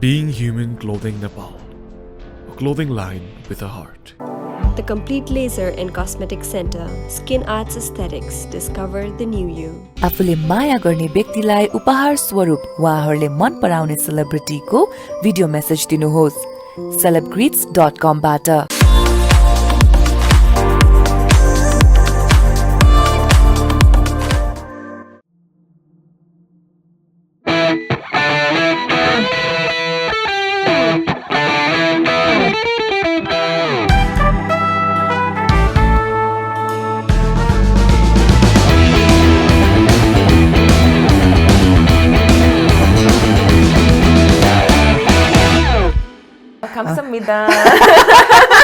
Being Human Clothing Nepal, a clothing line with a heart. The Complete Laser and Cosmetic Center, Skin Arts Aesthetics, discover the new you. आफूले माया गर्ने व्यक्तिलाई उपहार स्वरूप उहाँहरूले मन पराउने सेलिब्रिटीको भिडियो मेसेज दिनुहोस् celebgreets.com बाट। 감사합니다.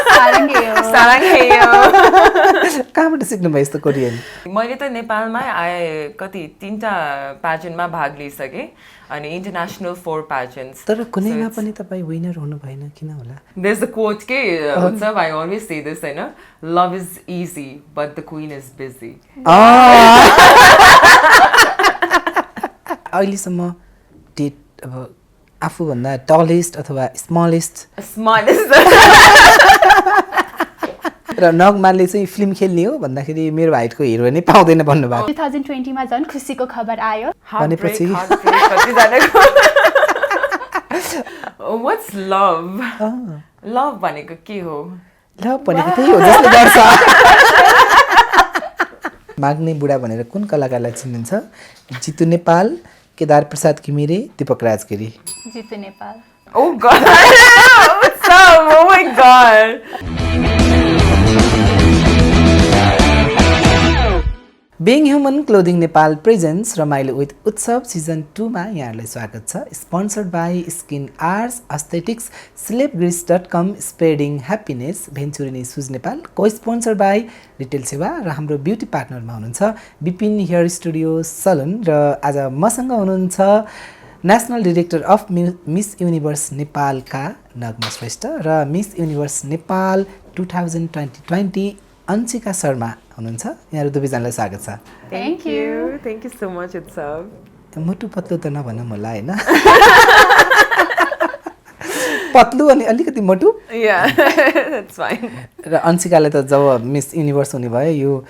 사랑해요. 사랑해요. कहाँबाट सिक्नु भयो यस्तो कोरियन? मैले त नेपालमा कति 3टा प्याजेन्टमा भाग लिइसकेँ अनि इन्टरनेसनल 4 प्याजेन्ट्स। तर कुनैमा पनि तपाईँ विनर हुनु भएन किन होला? There's a quote के उत्सव I always say this हैन, love is easy but the queen is busy. अहिलेसम्म डेट अब आफूभन्दा टलेस्ट अथवा स्मलेस्ट र नगमाले चाहिँ फिल्म खेल्ने हो भन्दाखेरि मेरो हाइटको हिरो नै पाउँदैन भन्नुभयो। 2020 मा झन् खुसीको खबर आयो भनेपछि What's love? Love भनेको के हो? लभ भनेको त्यही हो जसले गर्छ। माग्ने बुढा भनेर कुन कलाकारलाई चिन्नुहुन्छ? Jitu Nepal, Kedar Prasad Ghimire, Deepak Rajagiri. Jitu Nepal. Oh god. What's up? Oh my god. Being Human Clothing Nepal presents रमाइलो विथ उत्सव सिजन 2 मा यहाँहरूलाई स्वागत छ। Sponsored by skin arts aesthetics, celebgreets.com, spreading happiness, Venturini shoes Nepal, को स्पोन्सर्ड बाई रिटेल सेवा र हाम्रो ब्युटी पार्टनरमा हुनुहुन्छ विपिन हेयर स्टुडियो सलुन र आज मसँग हुनुहुन्छ national director of miss universe नेपालका नगमा श्रेष्ठ र मिस युनिभर्स नेपाल 2020 अन्शिका शर्मा हुनुहुन्छ। यहाँहरू दुवैजनालाई स्वागत छ। Thank you. Thank you so much उत्सव। मोटु पत्लो त नभन मलाई हैन। पत्लु अनि अलिकति मोटु? Yeah, that's fine. र अन्शिकाले त जब मिस युनिभर्स हुने भयो यो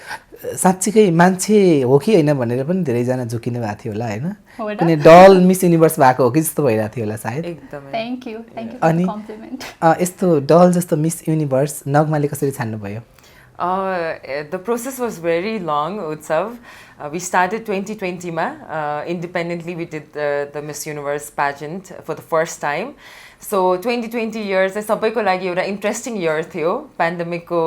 साच्चीकै मान्छे हो कि हैन भनेर पनि धेरैजना झुकिनु भएको थियो होला हैन? कुनै डल मिस युनिभर्स भएको हो कि जस्तो भइरहेको थियो होला सायद। एकदमै। थ्यांक यू फर अनि कम्प्लिमेन्ट। यस्तो डल जस्तो मिस युनिभर्स नगमाले कसरी छान्नु भयो? The process was very long, Utsav. We started 2020 ma. Independently, we did the Miss Universe pageant for the first time. So 2020 years, sabaiko lagi euta interesting year थियो. Pandemic ko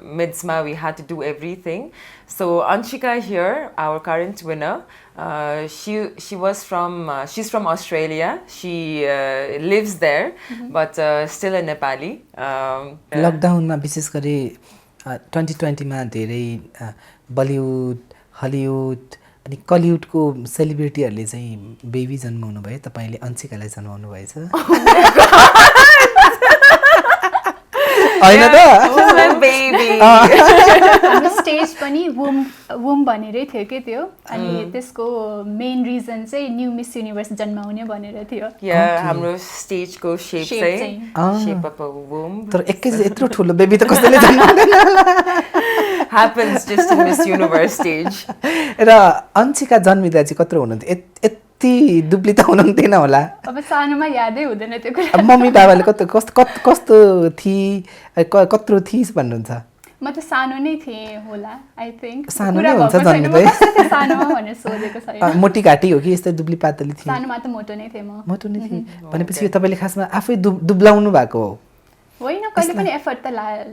mids ma, we had to do everything. So Anshika here, our current winner, she was from she's from Australia. She lives there, but still a Nepali. Lockdown मा विशेष गरी 2020 मा धेरै Bollywood, Hollywood अनि कलिउडको सेलिब्रिटीहरुले चाहिँ baby जन्माउनु भयो। तपाईले अन्शिकालाई जन्माउनु भएछ। हैन त? My baby. हाम्रो स्टेज पनि वुम भनेरै थियो के त्यो अनि त्यसको मेन रिजन चाहिँ न्यू मिस युनिभर्स जन्माउने भनेर थियो। Yeah, हाम्रो स्टेजको शेप चाहिँ शेप अफ अ वुम। तर एकैचोटी यत्रो ठुलो बेबी त कसैले जन्माउँदैन होला। Happens just in Miss Universe stage. र अन्शिका जन्मिदा चाहिँ कत्रो हुनुहुन्थ्यो? यति दुब्ली त हुनुहुन्थेन होला। अब सानोमा यादै हुँदैन त्यो कुरा। मम्मी बाबाले कस्तो कत्रो थिइस् भन्नुहुन्छ? म त सानो नै थिएँ होला आई थिंक। सानो नै हुन्छ जन्मिँदै। सानोमा भनेर सोधेको छैन। मोटी घाटी हो कि यस्तै दुब्ली पातली थिए? सानोमा त मोटो नै थिएँ म। मोटो नै थिए भनेपछि यो तपाईले खासमा आफै दुब्लाउनु भएको हो? होइन, कहिले पनि एफर्ट त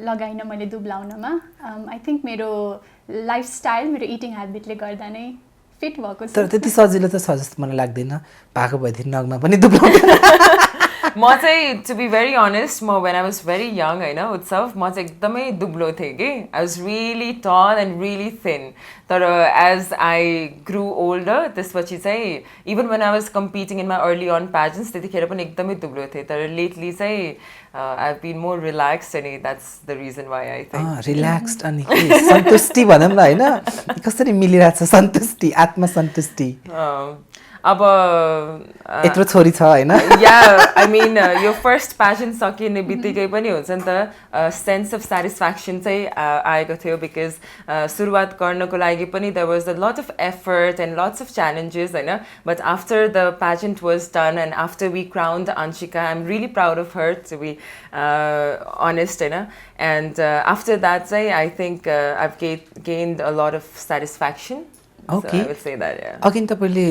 लगाइन मैले दुब्लाउनमा। आई थिंक मेरो लाइफस्टाइल, मेरो इटिङ ह्याबिटले गर्दा नै फिट भएको छ। तर त्यति सजिलो त छ जस्तो मलाई लाग्दैन। भएको भएदेखि नगमा पनि दुब्लाउँदैन। म चाहिँ to be very honest, म when I was very young हैन उत्सव, म चाहिँ एकदमै दुब्लो थिएँ के। I was really tall and really thin. तर as I grew older, त्यसपछि चाहिँ even when I was competing in my early on pageants, त्यतिखेर पनि एकदमै दुब्लो थिएँ। तर lately चाहिँ I've been more relaxed and that's the reason why I think. Relaxed अनि सन्तुष्टि भनौँ न हैन? कसरी मिलिरहेछ सन्तुष्टि, आत्मसन्तुष्टि? अब यत्रो छोरी छ हैन या आई मिन यो फर्स्ट प्याजन सकिने बित्तिकै पनि हुन्छ नि त सेन्स अफ सेटिस्फ्याक्सन चाहिँ आएको थियो बिकज सुरुवात गर्नको लागि पनि there was a lot of effort and lots of challenges होइन but after the pageant was done and after we crowned Anshika I am really proud of her to be honest होइन and after that चाहिँ I think I've gained a lot of satisfaction Okay. I would say that, yeah. अघि तपाईँले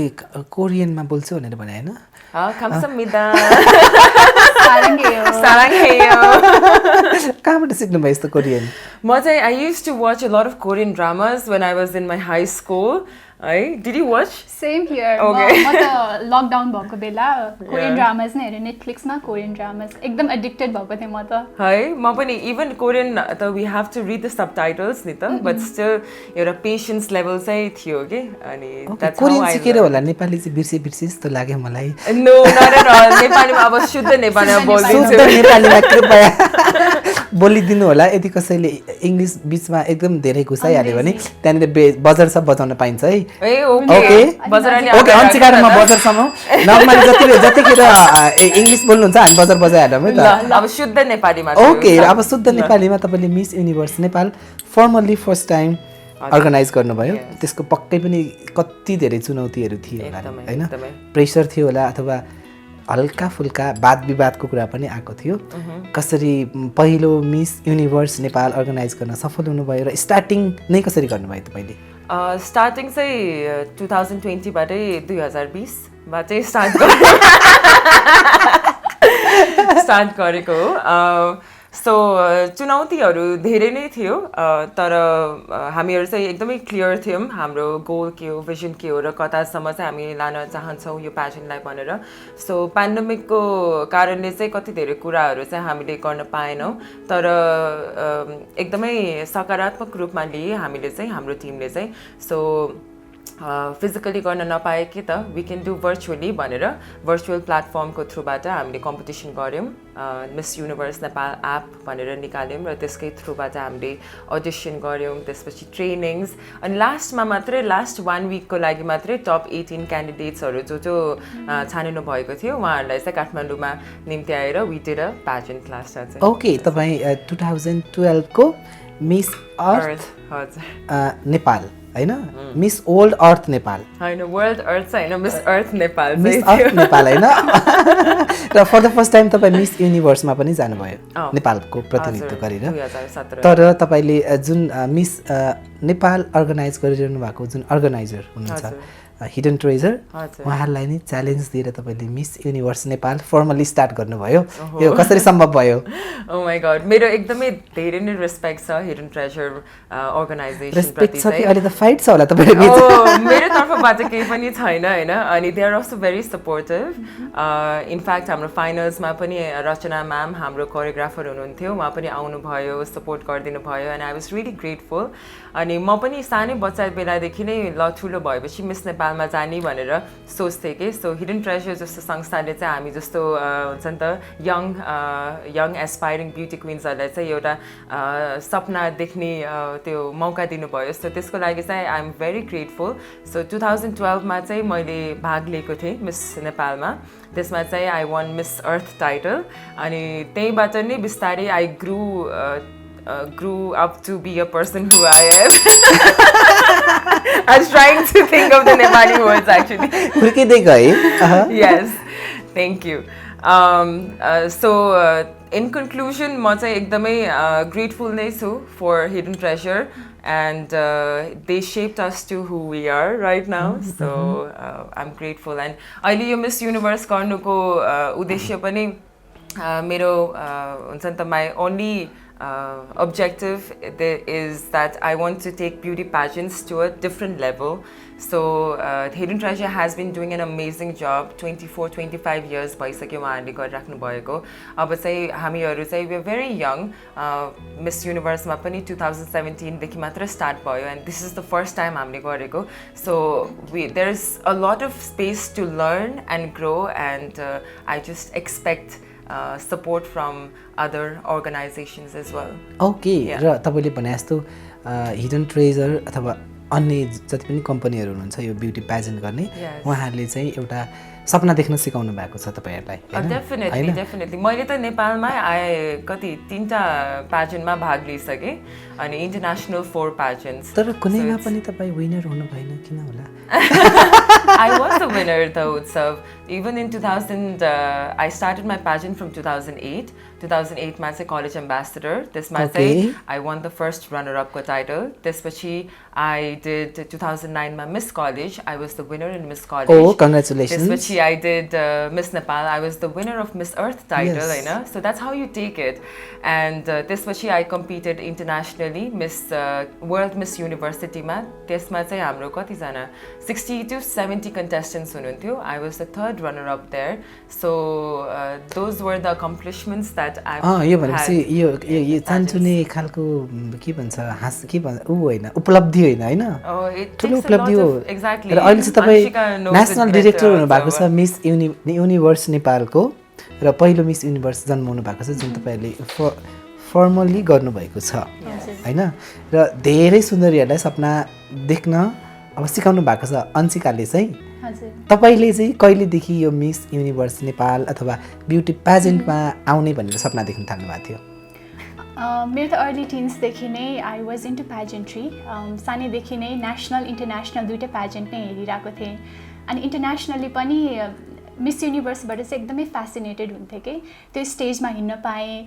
कोरियनमा बोल्छु भनेर भने हैन 감사합니다. सारङ्गेयो 사랑해요. कहाँबाट सिक्नु भयो यस्तो कोरियन म चाहिँ I used to watch a lot of Korean dramas when I was in my high school. Did you watch? Same here Okay. म त लकडाउन भएको बेला कोरियन ड्रामाज नै हेरेँ नेटफ्लिक्समा कोरियन ड्रामाज एकदम एडिक्टेड भएको थिएँ म त है म पनि इभन कोरियन त we have to read the subtitles नि त बट स्टिल एउटा पेसेन्स लेभल चाहिँ थियो कि अनि कोरियन सिकेर होला नेपाली चाहिँ बिर्से जस्तो लाग्यो मलाई नो नट एट अल नेपालीमा अब शुद्ध नेपालीमा बोलिदिन्छु शुद्ध नेपालीमा कृपया बोलिदिनु होला यदि कसैले इङ्ग्लिस बिचमा एकदम धेरै घुसाइहाल्यो भने त्यहाँनिर बजर सब बजाउन पाइन्छ है ए ओके ओके बजारले ओके अन्सिकारमा बजरसम्म नर्मली जतिखेर इङ्ग्लिस बोल्नुहुन्छ हामी बजार बजाइहाल्यौँ है त अब शुद्ध नेपालीमा ओके अब शुद्ध नेपालीमा तपाईँले miss universe Nepal formally first time organise गर्नुभयो त्यसको पक्कै पनि कति धेरै चुनौतीहरू थियो होला होइन प्रेसर थियो होला अथवा हल्का फुल्का वाद विवादको कुरा पनि आएको थियो कसरी पहिलो मिस युनिभर्स नेपाल अर्गनाइज गर्न सफल हुनुभयो र स्टार्टिङ नै कसरी गर्नुभयो तपाईँले स्टार्टिङ चाहिँ 2020बाटै 2020बाटै स्टार्ट गरेको हो सो चुनौतीहरू धेरै नै थियो तर हामीहरू चाहिँ एकदमै क्लियर थियौँ हाम्रो गोल के हो भिजन के हो र कतासम्म चाहिँ हामी लान चाहन्छौँ यो प्याजनलाई भनेर सो पेन्डेमिकको कारणले चाहिँ कति धेरै कुराहरू चाहिँ हामीले गर्न पाएनौँ तर एकदमै सकारात्मक रूपमा लिए हामीले चाहिँ हाम्रो टिमले चाहिँ सो फिजिकली गर्न नपाए कि त वी क्यान डु भर्चुअली भनेर भर्चुअल प्लेटफर्मको थ्रुबाट हामीले कम्पिटिसन गऱ्यौँ मिस युनिभर्स नेपाल एप भनेर निकाल्यौँ र त्यसकै थ्रुबाट हामीले अडिसन गऱ्यौँ त्यसपछि ट्रेनिङ्स अनि लास्टमा मात्रै लास्ट 1 विकको लागि मात्रै टप 18 क्यान्डिडेट्सहरू जो छानिनु भएको थियो उहाँहरूलाई चाहिँ काठमाडौँमा निम्ति आएर वी डिड अ प्याजेन्ट लास्टमा चाहिँ ओके तपाईँ 2012 को मिस अर्थ नेपाल हैन मिस ओल्ड अर्थ नेपाल हैन वर्ल्ड अर्थ हैन Miss Earth Nepal Miss Earth Nepal हैन र फर द फर्स्ट टाइम तपाईँ मिस युनिभर्समा पनि जानुभयो नेपालको प्रतिनिधित्व गरेर 2017 तर तपाईँले जुन मिस नेपाल अर्गनाइज गरिरहनु भएको जुन अर्गनाइजर हुनुहुन्छ हिडन ट्रेजर उहाँहरूलाई नै च्यालेन्ज दिएर तपाईँले miss universe Nepal firmly start गर्नुभयो यो कसरी सम्भव भयो ओ माय गॉड मेरो एकदमै धेरै नै रेस्पेक्ट छ हिडन ट्रेजर अर्गनाइजेसन रेस्पेक्ट छ कि अहिले त फाइट छ होला तपाईहरु बीच मेरो तर्फबाट केही पनि छैन हैन अनि they are also very supportive in fact हाम्रो फाइनल्समा पनि रचना म्याम हाम्रो कोरियोग्राफर हुनुहुन्थ्यो उहाँ पनि आउनुभयो सपोर्ट गरिदिनु भयो and I was really grateful अनि म पनि सानै बच्चा बेलादेखि नै ल ठुलो भएपछि मिस नेपालमा जाने भनेर सोच्थेँ कि सो हिडन ट्रेजर जस्तो संस्थाले चाहिँ हामी जस्तो हुन्छ नि त यङ एस्पायरिङ ब्युटी क्विन्सहरूलाई चाहिँ एउटा सपना देख्ने त्यो मौका दिनुभयो सो त्यसको लागि चाहिँ I am very grateful so 2012मा चाहिँ मैले भाग लिएको थिएँ मिस नेपालमा त्यसमा चाहिँ I won Miss Earth title अनि त्यहीँबाट नै बिस्तारै I grew up to be a person who I am. I was trying to think of the Nepali words actually. Yes, thank you. So in conclusion, म चाहिँ एकदमै grateful नै छु for Hidden Treasure and they shaped us to who we are right now. So I'm grateful and अहिले यो Miss Universe गर्नुको उद्देश्य पनि मेरो हुन्छ नि त my only objective is that I want to take beauty pageants to a different level. So Hidden Treasure has been doing an amazing job. 24-25 years भइसक्यो उहाँहरूले गरिराख्नु भएको अब चाहिँ हामीहरू चाहिँ we are very young. Miss Universe मा पनि 2017 देखि मात्र स्टार्ट भयो and this is the first time हामीले गरेको. So there is a lot of space to learn and grow and I just expect support from other organizations as well. Okay, र तपाईले भने जस्तो हिडन ट्रेजर अथवा अन्य जति पनि कम्पनीहरू हुनुहुन्छ यो ब्युटी प्याजेन्ट गर्ने Yes. उहाँहरूले चाहिँ एउटा सपना देख्न सिकाउनु भएको छ तपाईँहरूलाई हैन? डेफिनेटली डेफिनेटली मैले त नेपालमा कति 3टा प्याजेन्टमा भाग लिइसकेँ अनि इन्टरनेसनल 4 प्याजेन्ट्स तर कुनैमा पनि तपाईँ विनर हुनु भएन किन होला? I was a winner though, Utsav. Even in 2000, I started my pageant from 2008. 2008 ma चाहिँ college ambassador. त्यसमा चाहिँ I won the first runner-up को title. त्यसपछि I did 2009 मा Miss College. I was the winner in Miss College. Oh, congratulations. त्यसपछि I did Miss Nepal. I was the winner of Miss Earth title, Yes. हैन? So that's how you take it. And त्यसपछि I competed internationally Miss World Miss University मा. त्यसमा चाहिँ हाम्रो कतिजना 60 to 70 contestants हुनुहुन्थ्यो. I was the third runner-up there. So those were the accomplishments that I've यो had. भनेपछि यो in चान्चुने खालको के भन्छ हाँस के भन्छ ऊ होइन उपलब्धि होइन हैन? Oh, it ठुलो takes a lot उपलब्धि हो of- exactly. र अहिले चाहिँ Anshika तपाईँ knows national it director better हुनुभएको छ also. मिस युनिभर्स नेपालको र पहिलो मिस युनिभर्स जन्माउनु भएको छ जुन तपाईँहरूले फर्मल्ली गर्नुभएको छ हैन? र धेरै सुन्दरीहरूलाई सपना देख्न अब सिकाउनु भएको छ अन्सिकाले चाहिँ हजुर तपाईँले चाहिँ कहिलेदेखि यो मिस युनिभर्स नेपाल अथवा ब्युटी प्याजेन्टमा आउने भनेर सपना देख्न थाल्नु भएको थियो? मेरो त अर्ली टिन्सदेखि नै आई वाज इन्टु प्याजेन्ट्री सानैदेखि नै नेसनल इन्टरनेसनल दुइटै प्याजेन्ट नै हेरिरहेको थिएँ अनि इन्टरनेसनली पनि मिस युनिभर्सबाट चाहिँ एकदमै फेसिनेटेड हुन्थेँ कि त्यो स्टेजमा हिँड्न पाएँ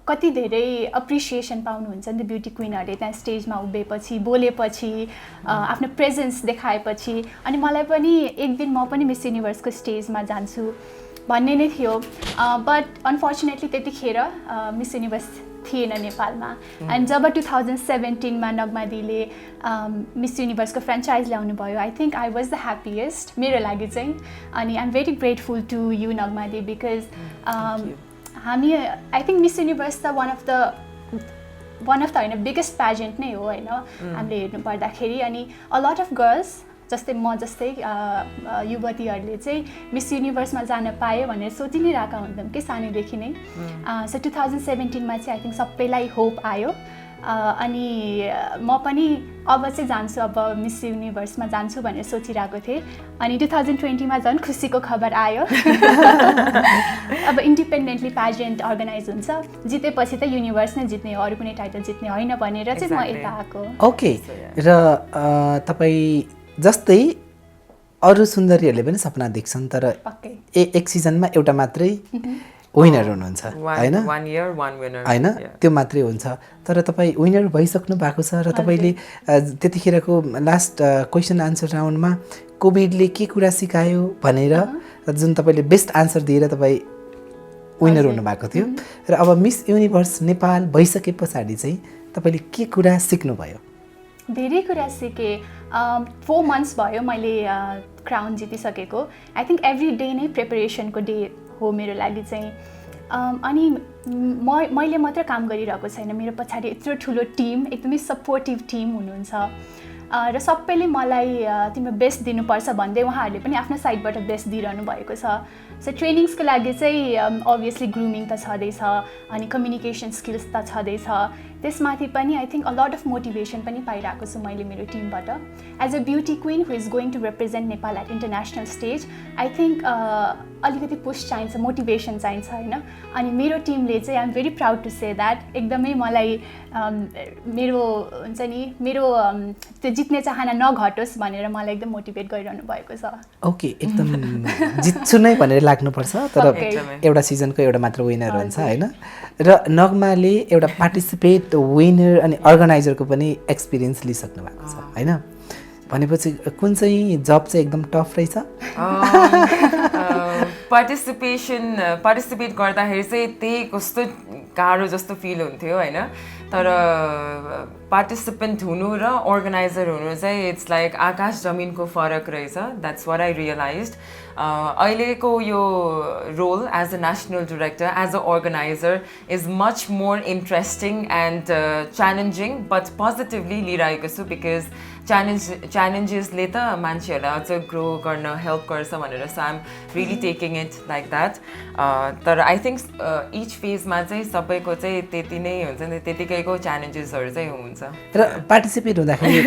कति धेरै अप्रिसिएसन पाउनुहुन्छ नि त ब्युटी क्विनहरूले त्यहाँ स्टेजमा उभिएपछि बोलेपछि आफ्नो प्रेजेन्स देखाएपछि अनि मलाई पनि एक दिन म पनि मिस युनिभर्सको स्टेजमा जान्छु भन्ने नै थियो बट अनफर्चुनेटली त्यतिखेर मिस युनिभर्स थिएन नेपालमा एन्ड जब 2017 मा नगमा दिदीले मिस युनिभर्सको फ्रेन्चाइज ल्याउनु भयो I think I was the happiest मेरो लागि चाहिँ अनि I am very grateful to you Nagma दिदी बिकज हामी आई थिङ्क मिस युनिभर्स त वान अफ द होइन बिगेस्ट प्याजेन्ट नै हो होइन हामीले हेर्नु पर्दाखेरि अनि अ लट अफ गर्ल्स जस्तै म जस्तै युवतीहरूले चाहिँ मिस युनिभर्समा जान पायो भनेर सोचि नै रहेका हुन्थ्यौँ कि सानैदेखि नै सो 2017 मा चाहिँ आई थिङ्क सबैलाई होप आयो अनि म पनि अब चाहिँ जान्छु अब मिस युनिभर्समा जान्छु भनेर सोचिरहेको थिएँ अनि 2020 मा झन् खुसीको खबर आयो अब इन्डिपेन्डेन्टली प्याजेन्ट अर्गनाइज हुन्छ जितेपछि त युनिभर्स नै जित्ने हो अरू कुनै टाइटल जित्ने होइन भनेर चाहिँ म यता आएको ओके र तपाईँ जस्तै अरू सुन्दरीहरूले पनि सपना देख्छन् तर पक्कै एक सिजनमा एउटा मात्रै विनर हुनुहुन्छ हैन? One year, one winner. हैन? Yeah. त्यो मात्रै हुन्छ तर तपाईँ विनर भइसक्नु भएको छ र तपाईँले त्यतिखेरको लास्ट क्वेसन आन्सर राउन्डमा कोभिडले के कुरा सिकायो भनेर जुन तपाईँले बेस्ट आन्सर दिएर तपाईँ विनर हुनुभएको थियो र अब मिस युनिभर्स नेपाल भइसके पछाडि चाहिँ तपाईँले के कुरा सिक्नुभयो? धेरै कुरा सिकेँ 4 मन्थ्स भयो मैले क्राउन जितिसकेको आई थिङ्क एभ्री डे नै प्रिपरेसनको डे हो मेरो लागि चाहिँ अनि मैले मात्र काम गरिरहेको छैन मेरो पछाडि यत्रो ठुलो टिम एकदमै सपोर्टिभ टिम हुनुहुन्छ र सबैले मलाई तिम्रो बेस्ट दिनुपर्छ भन्दै उहाँहरूले पनि आफ्नो साइडबाट बेस्ट दिइरहनु भएको छ सो ट्रेनिङ्सको लागि चाहिँ अभियसली ग्रुमिङ त छँदैछ अनि कम्युनिकेसन स्किल्स त छँदैछ त्यसमाथि पनि I think a lot of motivation पनि पाइरहेको छु मैले मेरो टिमबाट as a beauty queen who is going to represent Nepal at international stage I think अलिकति पुस चाहिन्छ मोटिभेसन चाहिन्छ होइन अनि मेरो टिमले चाहिँ I am very proud to say that एकदमै मलाई मेरो हुन्छ नि मेरो त्यो जित्ने चाहना नघटोस् भनेर मलाई एकदम मोटिभेट गरिरहनु भएको छ ओके एकदम जित्छु नै भनेर लाग्नुपर्छ तर एउटा सिजनको एउटा मात्र विनर हुन्छ होइन र नगमाले एउटा पार्टिसिपेट विनर अनि अर्गनाइजरको पनि एक्सपिरियन्स लिइसक्नु भएको छ होइन भनेपछि कुन चाहिँ जब चाहिँ एकदम टफ रहेछ? पार्टिसिपेट गर्दाखेरि चाहिँ त्यही कस्तो गाह्रो जस्तो फिल हुन्थ्यो होइन तर पार्टिसिपेन्ट हुनु र अर्गनाइजर हुनु चाहिँ इट्स लाइक आकाश जमिनको फरक रहेछ द्याट्स वाट आई रियलाइज्ड अहिलेको यो role as a national director as a organiser is much more interesting and challenging but positively लिइरहेको छु बिकज च्यालेन्जेसले त मान्छेहरूलाई अझ ग्रो गर्न हेल्प गर्छ भनेर so I'm really taking it like that तर आई थिङ्क इच फेजमा चाहिँ सबैको चाहिँ त्यति नै हुन्छ नि त्यतिकैको च्यालेन्जेसहरू चाहिँ हुन्छ र पार्टिसिपेट हुँदाखेरि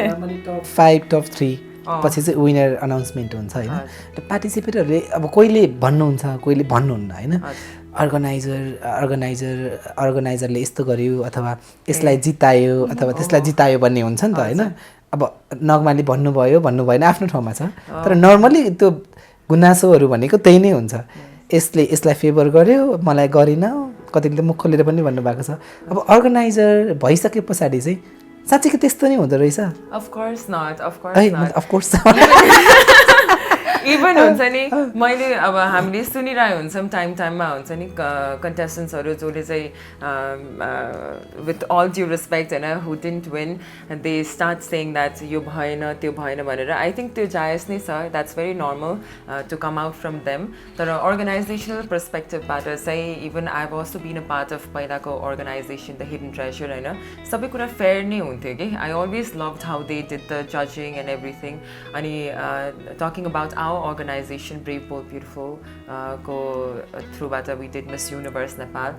टप 5 टप 3 पछि चाहिँ विनर अनाउन्समेन्ट हुन्छ होइन र पार्टिसिपेटरहरूले अब कोहीले भन्नुहुन्छ कोहीले भन्नुहुन्न होइन अर्गनाइजरले यस्तो गर्यो अथवा यसलाई जितायो अथवा त्यसलाई जितायो भन्ने हुन्छ नि त होइन अब नगमाले भन्नुभयो भन्नु भएन आफ्नो ठाउँमा छ तर नर्मली त्यो गुनासोहरू भनेको त्यही नै हुन्छ यसलाई फेभर गर्यो मलाई गरेन कतिले त मुख खोलेर पनि भन्नुभएको छ अब अर्गनाइजर भइसके पछाडि चाहिँ साँच्चै त्यस्तो नै हुँदो रहेछ अफकोर्स इभन हुन्छ नि मैले अब हामीले सुनिरहेको हुन्छौँ टाइममा हुन्छ नि कन्टेस्टेन्ट्सहरू जसले चाहिँ विथ अल ड्यु रेस्पेक्ट होइन who didn't win they start saying that यो भएन त्यो भएन भनेर आई थिङ्क त्यो जायज नै छ that's very normal to come out from them तर अर्गनाइजेसनल पर्सपेक्टिभबाट चाहिँ even I have also been a part of पहिलाको अर्गनाइजेसन द हिडन ट्रेजर होइन सबै कुरा फेयर नै हुन्थ्यो कि I always loved how they did the जजिङ एन्ड एभ्रिथिङ अनि talking about our organization Brave Bold Beautiful go through bata we did Miss Universe Nepal.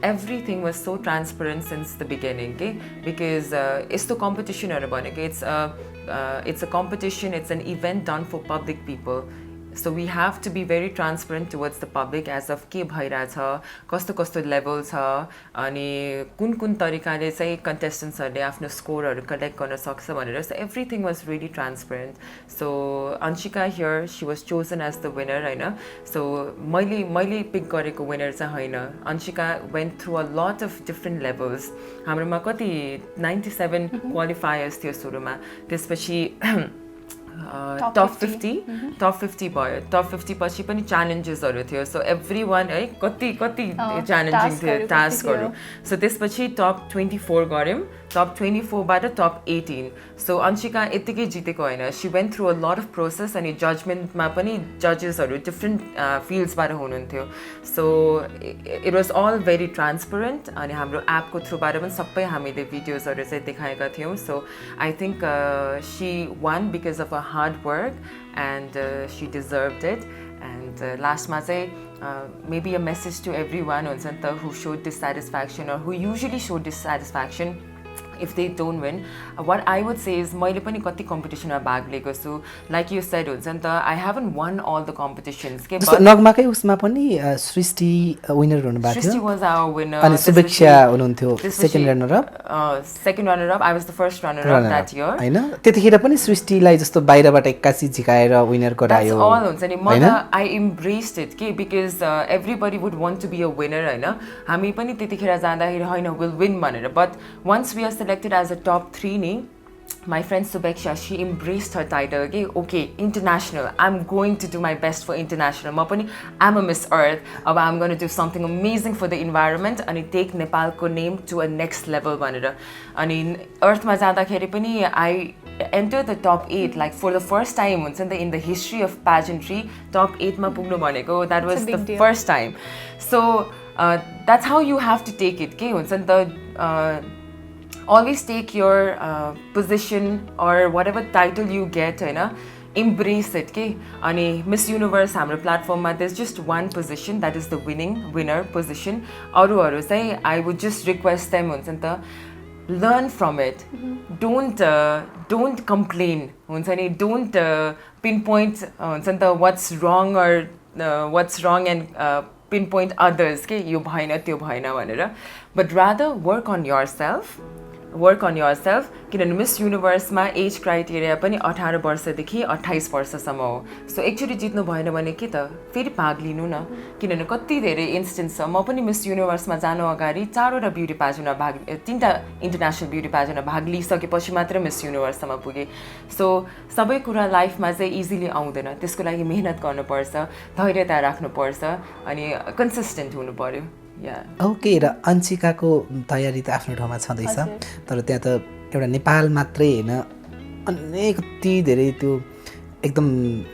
Everything was so transparent since the beginning, okay? Because it's the competition it's a competition, it's an event done for public people. So we have to be very transparent towards the public as of के भइरहेछ कस्तो level छ अनि कुन तरिकाले चाहिँ कन्टेस्टेन्ट्सहरूले आफ्नो स्कोरहरू collect गर्न सक्छ भनेर so everything was really transparent so Anshika here she was chosen as the winner होइन सो मैले पिक गरेको विनर चाहिँ होइन Anshika went through a lot of different levels हाम्रोमा कति 97 क्वालिफायर्स थियो सुरुमा त्यसपछि टप 50 भयो टप 50 पछि पनि च्यालेन्जेसहरू थियो सो एभ्री वान है कति च्यालेन्जिङ थियो टास्कहरू सो त्यसपछि टप 24 गऱ्यौँ टप 24बाट टप 18 सो अंशिका यत्तिकै जितेको होइन she went through a lot of process अनि जजमेन्टमा पनि जजेसहरू डिफ्रेन्ट फिल्ड्सबाट हुनुहुन्थ्यो so it was all very transparent अनि हाम्रो एपको थ्रुबाट पनि सबै हामीले भिडियोजहरू चाहिँ देखाएका थियौँ so I think C one because of a hard work and she deserved it and lastमा चाहिँ maybe a message to everyone who showed dissatisfaction or who usually show dissatisfaction if they don't win what I would say is मैले पनि कति कम्पिटिसनमा भाग लिएको छु like you said हुन्छ नि त I haven't won all the competitions के नगमाकै उसमा पनि सृष्टि विनर हुनुभएको थियो सृष्टि वाज आवर विनर अनि शुभेक्षा हुनुहुन्थ्यो second runner up I was the first runner up that year हैन त्यतिखेर पनि सृष्टिलाई जस्तो बाहिरबाट 81 झिकाएर विनर गरायो अल हुन्छ नि म त आई एम्ब्रेस्ड इट के because everybody would want to be a winner हैन हामी पनि त्यतिखेर जाँदाखेरि हैन विल विन भनेर but once we are selected as a top 3 ni my friend Subeksha she embraced her title okay international I'm going to do my best for international ma pani I'm a Miss Earth aba I'm going to do something amazing for the environment and take Nepal ko name to a next level banera ani earth ma jada kheri pani I entered the top 8 like for the first time in the history of pageantry top 8 ma pugnu bhaneko that was the first time so that's how you have to take it ke huncha ni ta always take your position or whatever title you get हैन embrace it के अनि Miss Universe हाम्रो प्लेटफर्ममा there's just one position that is the winner position अरूहरू चाहिँ I would just request them हुन्छ नि त learn from it don't complain हुन्छ नि don't pinpoint हुन्छ नि त what's wrong and pinpoint others के यो भएन त्यो भएन भनेर but rather work on yourself किनभने मिस युनिभर्समा एज क्राइटेरिया पनि 18 वर्षदेखि 28 वर्षसम्म हो सो एक्चुअली जित्नु भएन भने के त फेरि भाग लिनु न किनभने कति धेरै इन्स्टेन्स छ म पनि मिस युनिभर्समा जानु अगाडि 4वटा ब्युटी प्याजेन्टमा 3टा इन्टरनेसनल ब्युटी प्याजेन्टमा भाग लिइसकेपछि मात्र मिस युनिभर्समा पुगे सो सबै कुरा लाइफमा चाहिँ इजिली आउँदैन त्यसको लागि मेहनत गर्नुपर्छ धैर्यता राख्नुपर्छ अनि कन्सिस्टेन्ट हुनु पर्यो ओके र अंशिकाको तयारी त आफ्नो ठाउँमा छँदैछ तर त्यहाँ त एउटा नेपाल मात्रै हैन अनेक कति धेरै त्यो एकदम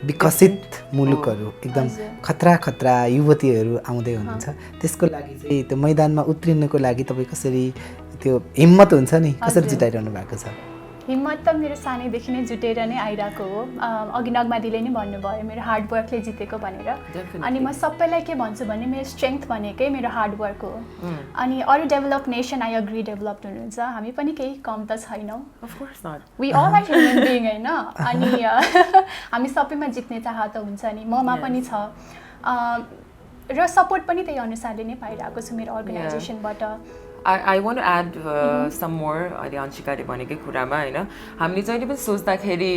विकसित मुलुकहरू एकदम खतरा युवतीहरू आउँदै हुनुहुन्छ त्यसको लागि चाहिँ त्यो मैदानमा उत्रिनुको लागि तपाई कसरी त्यो हिम्मत हुन्छ नि कसरी जुटाइरहनु भएको छ हिम्मत त मेरो सानैदेखि नै जुटेर नै आइरहेको हो अघि नगमा दिदीले नै भन्नुभयो मेरो हार्ड वर्कले जितेको भनेर अनि म सबैलाई के भन्छु भने मेरो स्ट्रेङ्थ भनेकै मेरो हार्ड वर्क हो अनि अरू develop nation I agree developed हुनुहुन्छ हामी पनि केही कम त छैनौँ Of course not. We all are human being होइन अनि हामी सबैमा जित्ने चाहत हुन्छ नि ममा पनि छ र सपोर्ट पनि त्यही अनुसारले नै पाइरहेको छु मेरो अर्गनाइजेसनबाट I want to add some more अहिले अंशिकाले भनेकै कुरामा हैन हामीले जहिले पनि सोच्दाखेरि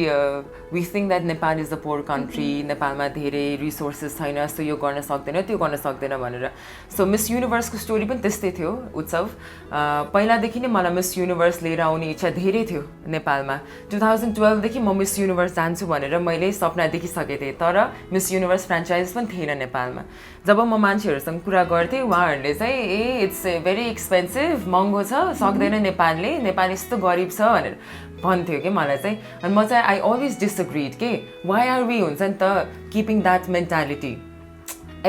we think that Nepal is a poor country नेपालमा धेरै रिसोर्सेस छैन सो यो गर्न सक्दैन त्यो गर्न सक्दैन भनेर सो मिस युनिभर्स को स्टोरी पनि त्यस्तै थियो उत्सव पहिलादेखि नै मलाई मिस युनिभर्स लिएर आउने इच्छा धेरै थियो नेपालमा 2012 देखि म मिस युनिभर्स जान्छु भनेर मैले सपना देखिसकेको थिएँ तर मिस युनिभर्स फ्र्यान्चाइज पनि थिएन नेपालमा जब म मान्छेहरुसँग कुरा गर्थे उहाँहरुले चाहिँ इट्स भेरी एक्सपेन्सिभ महँगो छ सक्दैन नेपाल यस्तो गरिब छ भनेर भन्थ्यो के मलाई चाहिँ अनि म चाहिँ आई अलवेज डिसएग्रीड के व्हाई आर वी हुन्छ नि त keeping that mentality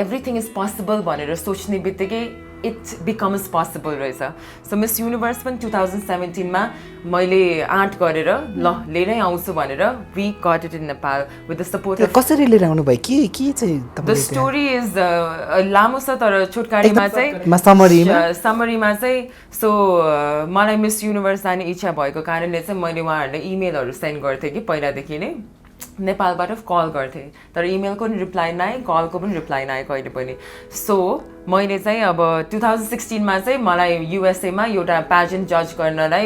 everything is possible भनेर सोच्ने बित्तिकै it becomes possible रहेछ सो मिस युनिभर्स पनि 2017 मा मैले आर्ट गरेर ल लिएरै आउँछु भनेर we got it in Nepal with the support of कसरी लिएर आउनु भयो के चाहिँ द स्टोरी इज लामो छ तर छोटकारीमा चाहिँ समरीमा चाहिँ सो मलाई मिस युनिभर्स जाने इच्छा भएको कारणले चाहिँ मैले उहाँहरुले इमेलहरु सेन्ड गर्थे कि पहिलादेखि नै नेपालबाट कल गर्थे तर इमेलको पनि रिप्लाई नआए कलको पनि रिप्लाई नआए कहिले पनि सो मैले चाहिँ अब 2016 मा चाहिँ मलाई युएसए मा एउटा प्याजेन्ट जज गर्नलाई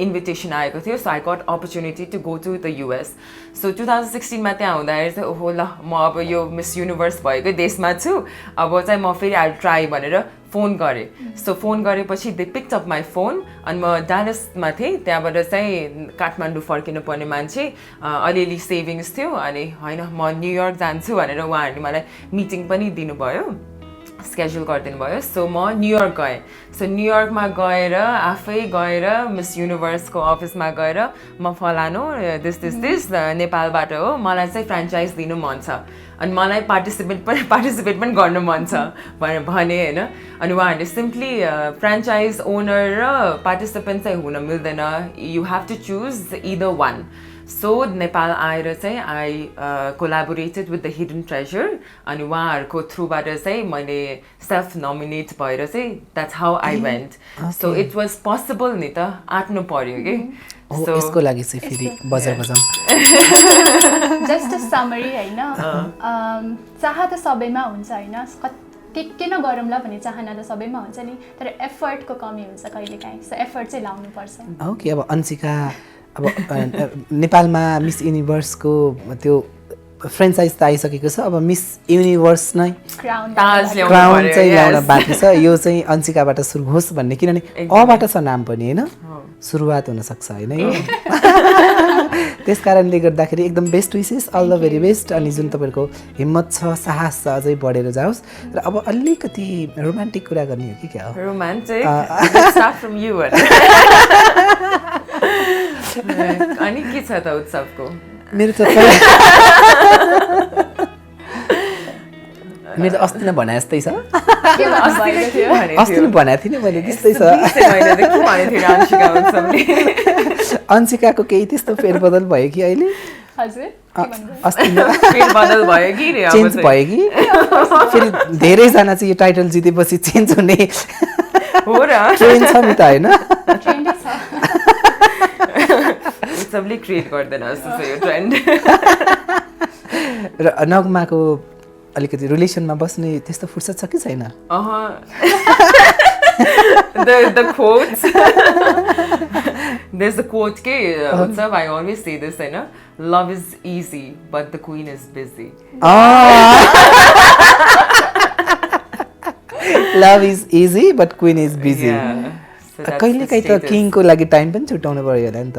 इन्भिटेसन आएको थियो so I got opportunity to go to the US so 2016 मा त्यहाँ हुँदाखेरि चाहिँ ओहो ल म अब यो मिस युनिभर्स भएकै देशमा छु अब चाहिँ म फेरि आई ट्राई भनेर फोन गरेँ सो फोन गरेपछि they picked up my phone अनि म डालसमा थिएँ त्यहाँबाट चाहिँ काठमाडौँ फर्किनु पर्ने मान्छे अलिअलि सेभिङ्स थियो अनि होइन म न्युयोर्क जान्छु भनेर उहाँहरूले मलाई मिटिङ पनि दिनुभयो स्केड्युल गरिदिनु भयो सो म न्युयोर्क गएँ सो न्युयोर्कमा गएर आफै गएर मिस युनिभर्सको अफिसमा गएर म फलानु दिस नेपालबाट हो मलाई चाहिँ फ्र्यान्चाइज दिनु मन छ अनि मलाई पार्टिसिपेट पनि गर्नु मन छ भनेर भने हैन अनि उहाँहरूले सिम्पली फ्र्यान्चाइज ओनर र पार्टिसिपेन्ट चाहिँ हुन मिल्दैन you have to choose either one so Nepal आएर चाहिँ I collaborated with the hidden treasure अनि उहाँहरूको थ्रुबाट चाहिँ मैले सेल्फ नोमिनेट भएर चाहिँ that's how I went so it was possible नि त आँट्नु पर्यो कि सो यसको लागि चाहिँ फेरि बजार बजाउँ जस्ट अ समरी हैन चाह त सबैमा हुन्छ हैन किन गरौँला भन्ने चाहना त सबैमा हुन्छ नि तर एफर्टको कमी हुन्छ कहिलेकाहीँ सो एफर्ट चाहिँ लाउनुपर्छ ओके अब अंशिका अब नेपालमा मिस युनिभर्सको त्यो फ्रेन्चाइज त आइसकेको छ अब मिस युनिभर्स नै क्राउन चाहिँ ल्याउन बाँकी छ यो चाहिँ अंशिकाबाट सुरु होस् भन्ने किनभने अबाट छ नाम पनि होइन सुरुवात हुनसक्छ होइन यो त्यस कारणले गर्दाखेरि एकदम best wishes all the very best अनि जुन तपाईँहरूको हिम्मत छ साहस छ अझै बढेर जाओस् र अब अलिकति रोमान्टिक कुरा गर्ने हो कि क्या हो अनि के छ त उत्सवको मेरो त मेरो अस्ति नै भने जस्तै छ अस्ति नै भनेको थिएँ नि मैले त्यस्तै छ अंशिकाको केही त्यस्तो फेरबदल भयो कि अहिले फेरबदल भयो कि चेन्ज भयो कि फेरि धेरैजना चाहिँ यो टाइटल जितेपछि चेन्ज हुने हो र ट्रेन्ड छ नि त होइन सबले क्रिएट गर्दैन जस्तो यो ट्रेन्ड र नगमाको अलिकति रिलेसनमा बस्ने त्यस्तो फुर्सद छ कि छैन the quotes there's a quote ke Utsav I always say this हैन love is easy but the queen is busy love is easy but queen is busy कहिले काहीँ त किङको लागि टाइम पनि छुटाउनु पर्यो होला नि त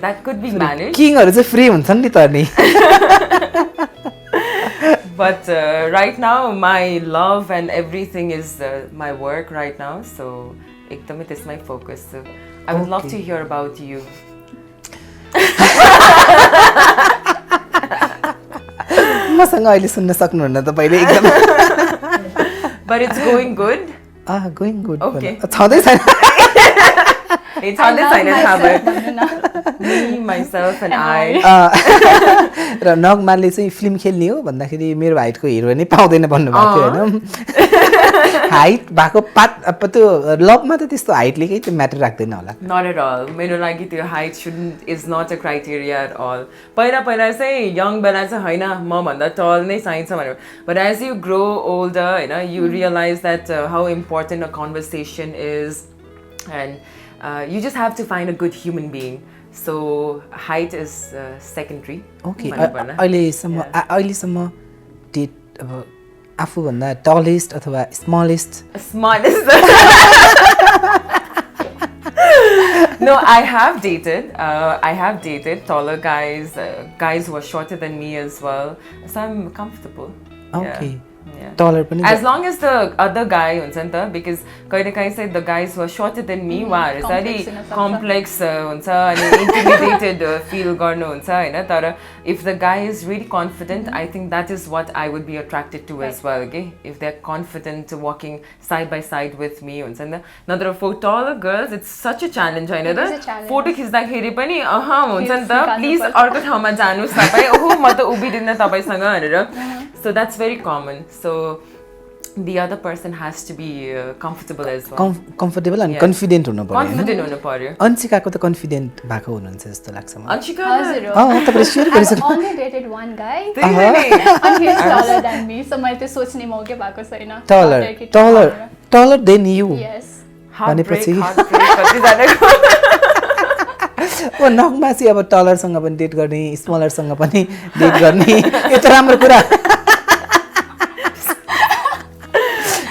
that could be managed किङहरु चाहिँ फ्री हुन्छन् नि त नि But right now, my love and everything is my work right now. So, ekdamai त्यसमै focus. So, I would love to hear about you. मसँग अहिले सुन्न सक्नुहुन्न तपाईले एकदम. But it's going good. Going good. Okay. छँदै छैन. छँदै छैन थाहा भयो. myself, and I. र नगमाले चाहिँ फिल्म खेल्ने हो भन्दाखेरि मेरो हाइटको हिरो नै पाउँदैन भन्नुभएको थियो होइन हाइट भएको अब त्यो लभमा त त्यस्तो हाइटले केही त म्याटर राख्दैन होला Not at all. मेरो लागि त्यो height is not a criteria at all. पहिला चाहिँ young बेला चाहिँ होइन म भन्दा tall नै चाहिन्छ भनेर. But as you grow older, you realize that how important a conversation is, and you just have to find a good human being. So height is secondary. Okay. अहिलेसम्म डेट अब आफूभन्दा टलेस्ट अथवा smallest No, I have dated taller guys who are shorter than me as well. So I'm comfortable. Okay. Yeah. Taller पनि As long as the other guy हुन्छ नि त, because कहिलेकाहीँ चाहिँ the guys who are shorter than me उहाँहरू चाहिँ अलि complex हुन्छ अनि intimidated feel गर्नुहुन्छ होइन तर if the guy is really confident, I think that is what I would be attracted to as well. Okay, if they're confident walking side by side with me हुन्छ नि त नत्र for taller girls it's such a challenge होइन त photo खिच्दाखेरि पनि हुन्छ नि त प्लिज अर्को ठाउँमा जानुहोस् तपाईँ ओहो म त उभिदिन्न तपाईँसँग भनेर. So that's very common. So the other person has to be comfortable as well. Comfortable and confident हुनु पर्यो. Confident हुनु पर्यो. अन्शिकाको त कन्फिडेन्ट भएको हुनुहुन्छ जस्तो लाग्छ मलाई. अन्शिका हजुर तपाईले शेयर गरिसक्नु. I've only dated one guy. And he's taller than me. So मैले त्यो सोच्ने मौकै भएको छैन. Taller than you. Yes. भनेपछि कतिजनाको ओ नगमासी अब टलरसँग पनि डेट गर्ने स्मलरसँग पनि डेट गर्ने यो त राम्रो कुरा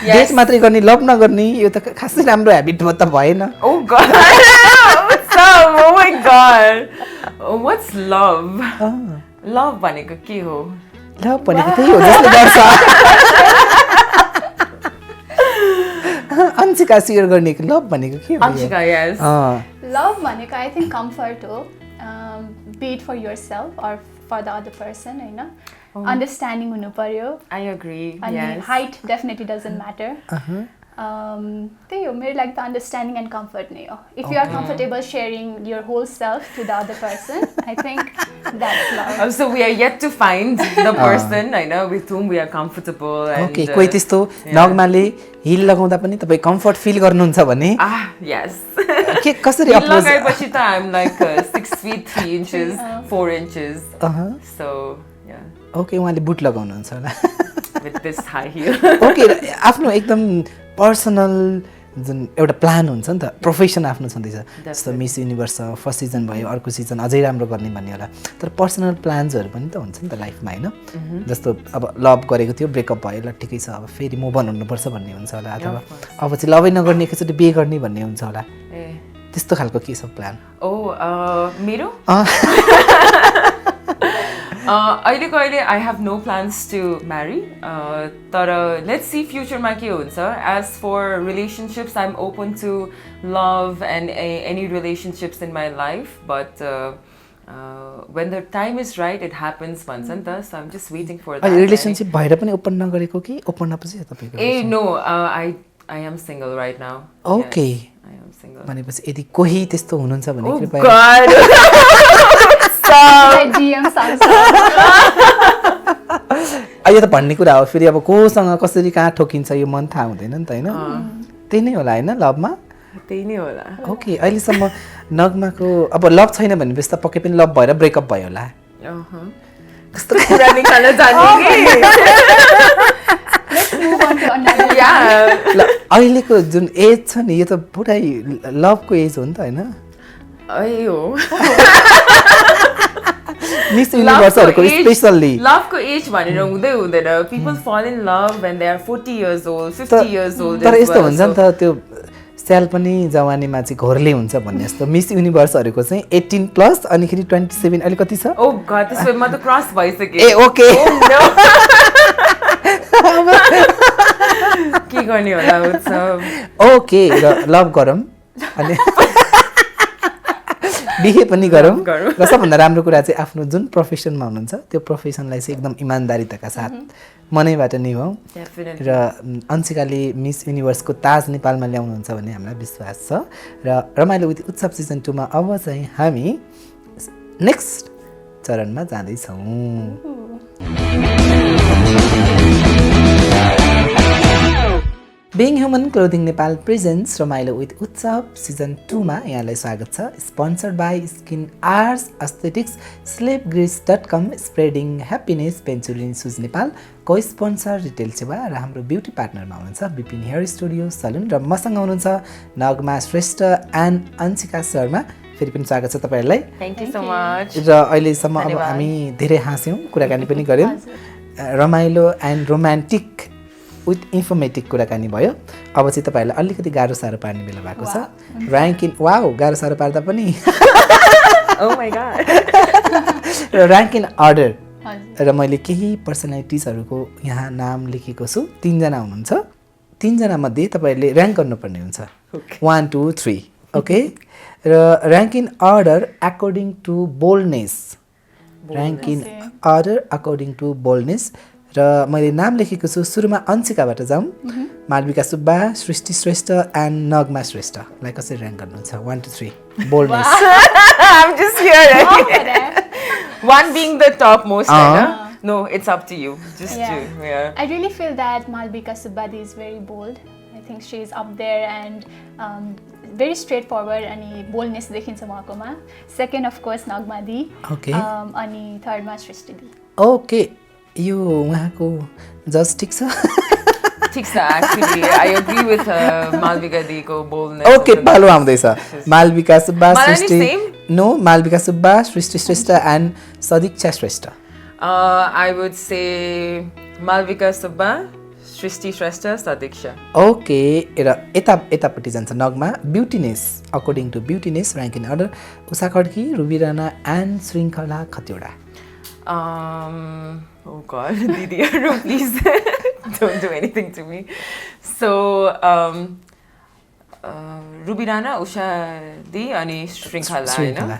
डेट मात्रै गर्ने लभ नगर्ने यो त खासै राम्रो ह्याबिट त भएन. Oh god. What's up? Oh my god. What's love? Love भनेको के हो? लभ भनेको त्यही हो जस्तो गर्छ. अन्शिका शेयर गर्ने लभ भनेको के हो? अन्शिका, yes. Love भनेको I think comfort हो. Be it for yourself or for the other person, होइन? Understanding हुनु पर्यो. I agree. And Yes. height definitely doesn't matter. त्यही हो मेरो लागि त understanding and comfort नै हो. If you are comfortable sharing your whole self to the other person, I think that's love. So we are yet to find the person, with whom we are comfortable. And, okay कोही त्यस्तो नगमाले hill लगाउँदा पनि तपाईँ comfort feel गर्नुहुन्छ भने yes. के कसरी Hill approach लगाएपछि त I'm like 6 feet 3 inches, 4 inches. So yeah. Okay उहाँले बुट लगाउनुहुन्छ होला. With this high heel. Okay आफ्नो एकदम पर्सनल जुन एउटा प्लान हुन्छ नि त प्रोफेसन आफ्नो छँदैछ जस्तो मिस युनिभर्स फर्स्ट सिजन भयो अर्को सिजन अझै राम्रो गर्ने भन्ने होला तर पर्सनल प्लान्सहरू पनि त हुन्छ नि त लाइफमा होइन जस्तो अब लभ गरेको थियो ब्रेकअप भयो ल ठिकै छ अब फेरि मुभ अन हुनुपर्छ भन्ने हुन्छ होला अथवा अब चाहिँ लभै नगर्ने एकैचोटि बिहे गर्ने भन्ने हुन्छ होला त्यस्तो खालको के छ प्लान? मेरो अहिलेको I have no plans to marry. तर let's see future मा के हुन्छ. As for relationships, I'm open to love and any relationships in my life. But when the time is right, it happens भन्छ नि त. So I'm just waiting for that. Relationship भएर पनि open नगरेको कि ओपन नपछि तपाईँको? No, I am single right now. Okay. Yes, I am single. भनेपछि यदि कोही त्यस्तो हुनुहुन्छ भने कृपया DM sounds यो त भन्ने कुरा हो फेरि अब कोसँग कसरी कहाँ ठोकिन्छ यो मन थाहा हुँदैन नि त होइन त्यही नै होला होइन लभमा? त्यही नै होला. ओके अहिलेसम्म नगमाको अब लभ छैन भनेपछि त पक्कै पनि लभ भएर ब्रेकअप भयो होला. कस्तो कुरा निकाल्न जाने ल अहिलेको जुन एज छ नि यो त पुरै लभको एज हो नि त होइन? मिस युनिभर्सहरुको स्पेशली लभको एज भनेर हुँदैन. People fall in love when they are 40 years old, 50 years old. तर यस्तो हुन्छ नि त त्यो स्याल पनि जवानीमा चाहिँ घोरले हुन्छ भन्ने जस्तो मिस युनिभर्सहरुको चाहिँ 18 प्लस अनि खेरि 27 अहिले कति छ? ओ गॉड त्यसो म त क्रस भइसके. ए ओके के गर्ने होला उत्सव? ओके लभ गरौँ अनि बिहे पनि गरौँ र सबभन्दा राम्रो कुरा चाहिँ आफ्नो जुन प्रोफेसनमा हुनुहुन्छ त्यो प्रोफेसनलाई चाहिँ एकदम इमानदारीताका साथ मनैबाट निभाऊ. र अन्शिकाले मिस युनिभर्सको ताज नेपालमा ल्याउनुहुन्छ भन्ने हामीलाई विश्वास छ. र रमाइलो विथ उत्सव सिजन 2 मा अब चाहिँ हामी नेक्स्ट चरणमा जाँदैछौँ। Being human clothing Nepal presents रमाइलो विथ उत्सव सिजन 2 मा यहाँलाई स्वागत छ। Sponsored by skin arts aesthetics slipgrease.com spreading happiness Venturini shoes Nepal को स्पोन्सर रिटेल सेवा र हाम्रो ब्युटी पार्टनरमा हुनुहुन्छ विपिन हेयर स्टुडियो सलुन र मसँग हुनुहुन्छ नगमा श्रेष्ठ एन्ड अंशिका शर्मा। फेरि पनि स्वागत छ तपाईँहरूलाई। Thank you so much. र अहिलेसम्म अब हामी धेरै हाँस्यौँ, कुराकानी पनि गऱ्यौँ, रमाइलो एन्ड रोमान्टिक विथ इन्फर्मेटिभ कुराकानी भयो। अब चाहिँ तपाईँहरूलाई अलिकति गाह्रो साह्रो पार्ने बेला भएको छ। ऱ्याङ्किङ वाउ गाह्रो साह्रो पार्दा पनि Oh my god. र ऱ्याङ्किङ अर्डर र मैले केही पर्सनालिटिजहरूको यहाँ नाम लेखेको छु। 3 जना हुनुहुन्छ, 3 जना मध्ये तपाईँहरूले ऱ्याङ्क गर्नुपर्ने हुन्छ 1 2 3 ओके। र ranking order according to boldness, ranking order according to boldness. र मैले नाम लेखेको छु। सुरुमा अंशिकाबाट जाउँ। मालविका सुब्बा, सृष्टि श्रेष्ठ एन्ड नगमा श्रेष्ठलाई कसरी ऱ्याङ्क गर्नुहुन्छ 1 2 3 boldness? I'm just here. One being the top most, right? No, it's up to you. Just Yeah. to, yeah. I really feel that Malvika Subhadi is very bold. I think she is up there and very straightforward and boldness देखिन्छ उहाँकोमा. Second, of course, Nagmadi. Okay. अनि third मा सृष्टि दी. Okay, यो उहाँको जज ठिक छ? ठिक छ, actually. I agree with Malvika Diko boldness. Okay, पालो आउँदैछ। Malvika Subba, Malani Srishti same? No, Malvika Subba, Srishti Shrestha and Sadiksha Shrestha. I would say Malvika Subba, Srishti Shrestha, Sadiksha. Okay, र यतापट्टि जान्छ Nagma. Beautiness according to beautiness ranking order Usha Khadka, Ruby Rana and Shrinkhala Khatiwada. Oh god, Didi, please don't do anything to me. So, Ruby Rana, Usha Di, and Shrinkhala. Shrinkhala.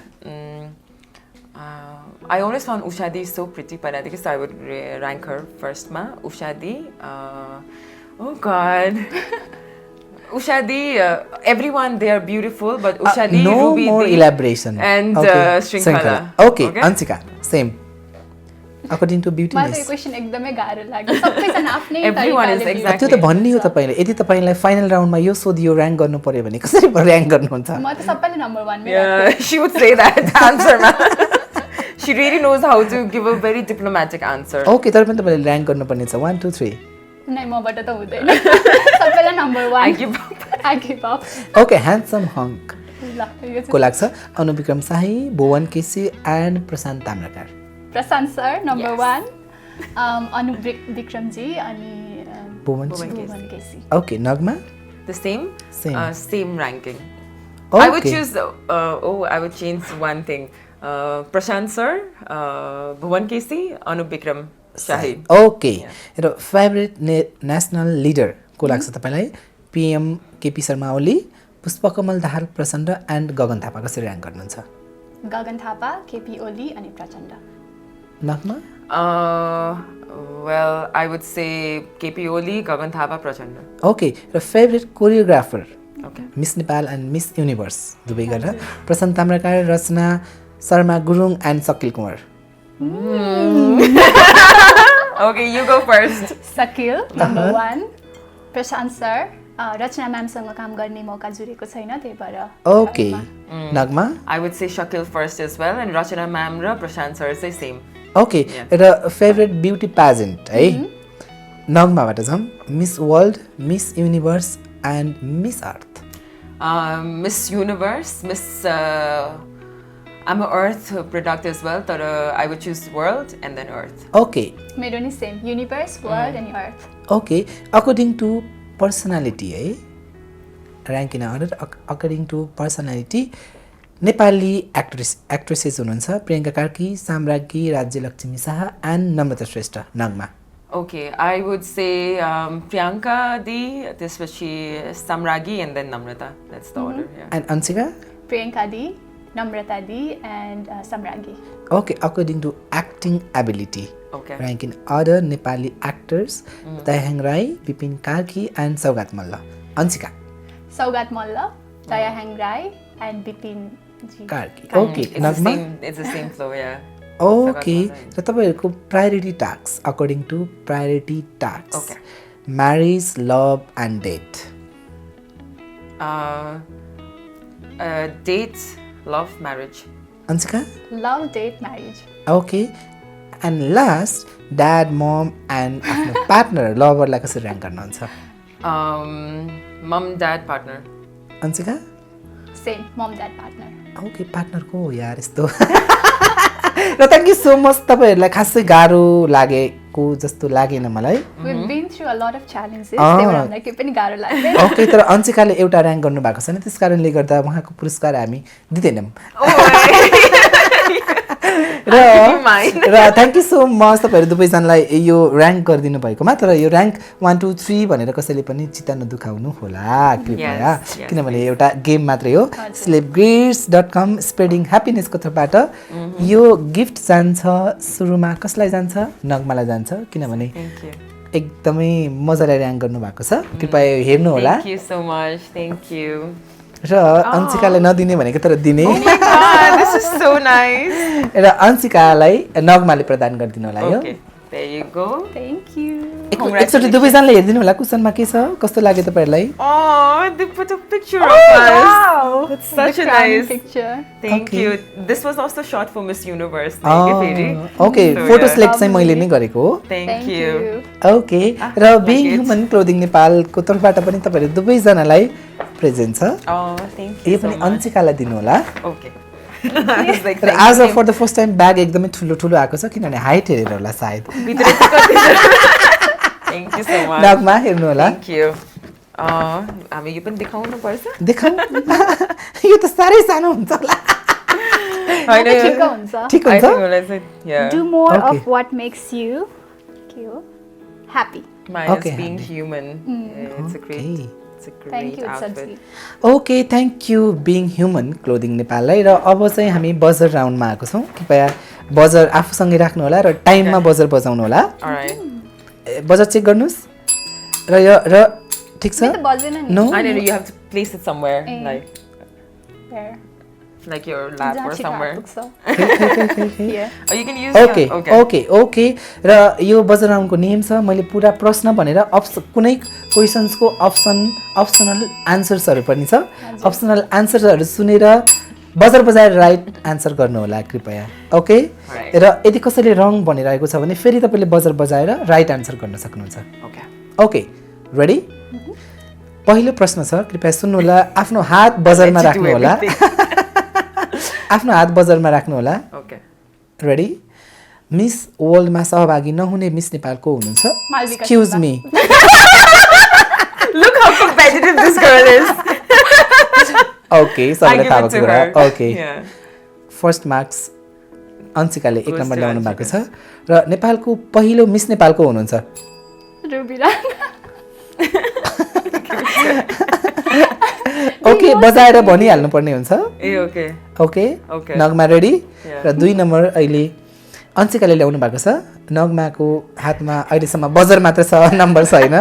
I always found Usha Di so pretty, but I think I would rank her first. Usha Di. Oh god. Usha Di, everyone they are beautiful, but Usha Di, no Ruby more Di, elaboration. and Okay. Shrinkhala. Okay, Anshika, same. According to मलाई beautiness. यो question एकदमै गाह्रो लाग्यो। सबैजना आफ्नै Everyone is तरिकाले exactly. त्यो त भन्ने हो तपाईँले। यदि तपाईँलाई फाइनल राउन्डमा यो सोधियो ऱ्याङ्क गर्नु पर्यो भने कसरी ऱ्याङ्क गर्नुहुन्छ? म त सबैले नम्बर 1 मै Yeah, she would say that answer, man. She really knows how to give a very diplomatic answer. Okay, तर पनि तपाईँले ऱ्याङ्क गर्नुपर्ने छ 1 2 3। नै मबाट त हुँदैन। सबैलाई number 1 I give up. I give up. Okay, handsome hunk ल यो चाहिँ को लाग्छ Anubikram Shahi, Bhuwan KC and Prashant Tamrakar. Prashant sir number Yes. 1, Anu विक्रमजी अनि Bhuwan Bhuwan KC. Okay, Nagma The same? Same. Same ranking. I would Okay. choose, I would change one thing. Prashant sir, Bhuvan Kesi, Anup Bikram Shahi. Okay, र favourite national leader को लाग्छ तपाईँलाई? पिएम केपी शर्मा ओली, पुष्पकमल दाहाल प्रचण्ड एन्ड गगन थापा कसरी rank गर्नुहुन्छ? गगन थापा, केपी ओली अनि Prachanda. Nagma Well, I would say KP Oli, Gagan Thapa, Prachanda. Okay, र favourite choreographer Okay. Miss Nepal and Miss Universe दुवै गरेर Prashant Tamrakar, Rachana Sharma Gurung and Sakil Kumar. Okay, you go first. Sakil number 1, Prashant sir, रचना म्यामसँग काम गर्ने मौका जुरेको छैन त्यही भएर। Okay, Nagma I would say Shakil first as well, and Rachana Mamra, Prashant sir say same. Okay, र favourite beauty pageant है नगमाबाट जाउँ। Miss world, miss universe and Miss Earth. Miss Universe, Miss I'm a Earth product as well, but I would choose World and then Earth. Okay मेरो नि same, Universe, World अनि Earth. Okay, according to personality है ranking order according to personality Nepali actresses हुनुहुन्छ Priyanka Karki, Samragyee, Rajya Laxmi Shah and Namrata Shrestha. Nagma Okay, I would say Priyanka Di, त्यसपछि Samragi and then Namrata. That's the order. Yeah. And Anshika Priyanka दी, नम्रता दी and Samragyee. Okay, according to acting ability Okay. Ranking order Nepali actors Dayahang Rai, Bipin Karki and Saugat Malla. Anshika Saugat Malla, Dayahang Rai and Bipin Karki Kind. Okay It's the Nagma same. It's the same flow, yeah. Okay र तपाईँहरूको priority task according to priority task Okay. Marriage love and date Date, love, marriage. Anshika Love, date, marriage. Okay and last dad mom and आफ्नो partner लभरलाई कसरी rank गर्नुहुन्छ Mom, dad, partner. Anshika Same, mom, dad, partner. Okay पार्टनरको हो यार यस्तो र thank you so much तपाईँहरूलाई खासै गाह्रो लागेको जस्तो लागेन मलाई We've been through a lot of challenges. Ah. त्यही भएर हामीलाई केही पनि गाह्रो लाग्दैन. ओके तर अन्सिकाले एउटा ऱ्याङ्क गर्नुभएको छैन त्यस कारणले गर्दा उहाँको पुरस्कार हामी दिँदैनौँ र थ्याङ्क यू सो मच तपाईँहरू दुवैजनालाई यो ऱ्याङ्क गरिदिनु भएकोमा तर यो ऱ्याङ्क 1 2 3 भनेर कसैले पनि चित्त नदुखाउनु होला कृपया Yes, yes, किनभने एउटा गेम मात्रै हो celebgreets.com स्प्रेडिङ ह्याप्पिनेसको तर्फबाट यो गिफ्ट जान्छ सुरुमा कसलाई जान्छ नगमालाई जान्छ किनभने Thank you. एकदमै मजाले ऱ्याङ्क गर्नुभएको छ कृपया हेर्नु होला Thank you so much. Thank you. र अन्सिकालाई नदिने भनेको तर दिने Ah, this is so nice. र अन्सिकालाई नगमाले प्रदान गरिदिनु होला यो Okay, there you go. Thank you. एकचोटि दुवैजनाले हेरिदिनु होला कुसनमा के छ कस्तो लाग्यो तपाईँहरूलाई Oh, they put a picture of us. Wow. That's such a The crowning nice picture. Thank Okay. you. This was also shot for Miss Universe. Thank you, Feri. Okay So, photo yeah. Select चाहिँ मैले नै गरेको हो Thank you. Okay र being like it. Human clothing नेपालको तर्फबाट पनि तपाईँहरू दुवैजनालाई प्रेजेन्ट छ Oh, thank यो you so पनि much. अन्सिकालाई दिनु होला Okay. I was like, र thank आज you. For the first time bag एकदमै ठुलो ठुलो आएको छ किनभने हाइट हेरेर होला सायद Thank you so much. नगमा हेर्नु होला Thank you. हामी यो पनि देखाउनु पर्छ देखाउँ यो त साह्रै सानो हुन्छ होला होइन ठिक्क हुन्छ. ठिक I हुन्छ think we'll say, yeah. Do more Okay. of what makes you के हो? Happy. Mine Okay, is being Handy. human. Yeah, it's a great, Okay. it's a Thank great you, outfit. Satsi. Okay thank you being human clothing नेपाललाई र अब चाहिँ हामी buzzer राउन्डमा आएको छौँ कृपया बजर आफूसँगै राख्नु होला र टाइममा बजर बजाउनु होला All right. बजर चेक गर्नुहोस् र यो र ठिक छ त बज्दैन नि. No I don't know. You have to place it somewhere, Eh. Where? like your lap जहाँ or छिटो somewhere. हात पुग्छ. Here. Or you can use. Okay Yeah, okay. Okay okay र यो बजर राउन्डको नियम छ मैले पुरा प्रश्न भनेर कुनै क्वेसन्सको अप्सनल आन्सर्सहरू पनि छ अप्सनल आन्सर्सहरू सुनेर बजर बजाएर राइट आन्सर गर्नु होला कृपया ओके Right. र यदि कसैले रङ भनिरहेको छ भने फेरि तपाईँले बजर बजाएर राइट आन्सर गर्न सक्नुहुन्छ Okay. ओके रेडी पहिलो प्रश्न छ कृपया सुन्नु होला आफ्नो हात बजरमा Let's do राख्नु होला everything. आफ्नो हात बजरमा राख्नु होला Okay. रेडी मिस वर्ल्डमा सहभागी नहुने मिस नेपाल को हुनुहुन्छ Malvika excuse Sherpa. Me Look how competitive this girl is. Okay I सबैलाई give थाहा it to भएको her. कुरा ओके Yeah. फर्स्ट मार्क्स अन्सिकाले 1 Goes नम्बर to ल्याउनु भएको छ र नेपालको पहिलो मिस नेपालको हुनुहुन्छ रुबी राणा. ओके बजाएर भनिहाल्नु पर्ने हुन्छ Eh, okay. Okay Okay. नगमा रेडी Yeah. र 2 नम्बर अहिले अन्सिकाले ल्याउनु भएको छ नगमाको हातमा अहिलेसम्म बजर मात्र छ नम्बर छैन